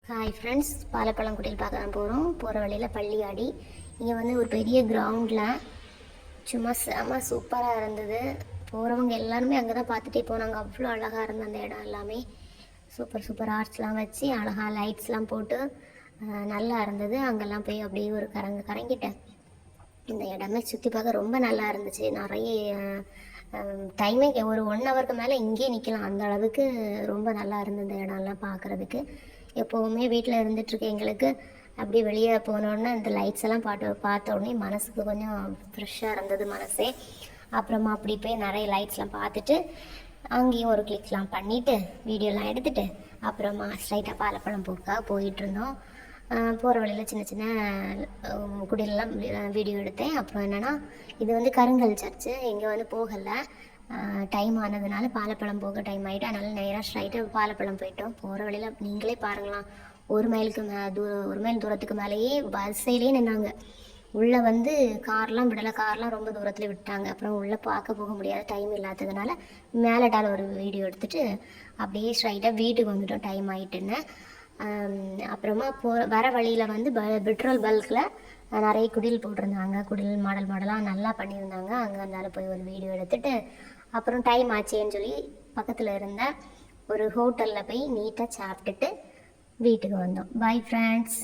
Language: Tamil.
ஹாய் ஃப்ரெண்ட்ஸ், பாலப்பழங்குடியில் பார்க்க தான் போகிற வழியில் பள்ளியாடி. இங்கே வந்து ஒரு பெரிய கிரவுண்டில் சும்மா செம சூப்பராக இருந்தது. போகிறவங்க எல்லாருமே அங்கே தான் பார்த்துட்டே போனாங்க. அவ்வளோ அழகாக இருந்த அந்த இடம் எல்லாமே சூப்பர் ஆர்ட்ஸ்லாம் வச்சு அழகாக லைட்ஸ்லாம் போட்டு நல்லா இருந்தது. அங்கெல்லாம் போய் அப்படியே ஒரு கரங்கிட்டேன். இந்த இடமே சுற்றி பார்க்க ரொம்ப நல்லா இருந்துச்சு. நிறைய டைமே ஒரு 1 ஹவருக்கு மேலே இங்கேயே நிற்கலாம், அந்த அளவுக்கு ரொம்ப நல்லா இருந்தது இந்த இடம்லாம் பார்க்குறதுக்கு. எப்போவுமே வீட்டில் இருந்துகிட்ருக்க எங்களுக்கு அப்படி வெளியே போனோடனே இந்த லைட்ஸ் எல்லாம் பார்த்த உடனே மனசுக்கு கொஞ்சம் ஃப்ரெஷ்ஷாக இருந்தது மனசே. அப்புறமா அப்படி போய் நிறைய லைட்ஸ்லாம் பார்த்துட்டு அங்கேயும் ஒரு கிளிக்லாம் பண்ணிவிட்டு வீடியோலாம் எடுத்துகிட்டு அப்புறமா ஸ்ட்ரைட்டாக பாலப்பழம் பூக்காக போயிட்டுருந்தோம். போகிற வழியில் சின்ன சின்ன குடிலெலாம் வீடியோ எடுத்தேன். அப்புறம் என்னென்னா, இது வந்து கருங்கல் சர்ச்சு. இங்கே வந்து போகலை, டைம் ஆனதுனால பாலப்பழம் போக டைம் ஆகிட்டு அதனால் நேராக ஸ்ட்ரைட்டாக பாலப்பழம் போயிட்டோம். போகிற வழியில் நீங்களே பாருங்களாம், 1 மைலுக்கு 1 மைல் தூரத்துக்கு மேலேயே வரிசையிலே நின்னாங்க. உள்ளே வந்து கார்லாம் விடலை, கார்லாம் ரொம்ப தூரத்தில் விட்டாங்க. அப்புறம் உள்ளே பார்க்க போக முடியாத டைம் இல்லாததுனால மேலடால் ஒரு வீடியோ எடுத்துகிட்டு அப்படியே ஸ்ட்ரைட்டாக வீட்டுக்கு வந்துட்டோம், டைம் ஆகிட்டுன்னு. அப்புறமா வர வழியில் வந்து பெட்ரோல் பல்கில் நிறைய குடில் போட்டிருந்தாங்க. குடில் மாடலாக நல்லா பண்ணியிருந்தாங்க. அங்கே இருந்தாலும் போய் ஒரு வீடியோ எடுத்துகிட்டு அப்புறம் டைம் ஆச்சேன்னு சொல்லி பக்கத்தில் இருந்த ஒரு ஹோட்டலில் போய் நீட்டாக சாப்பிட்டுட்டு வீட்டுக்கு வந்தோம். Bye friends.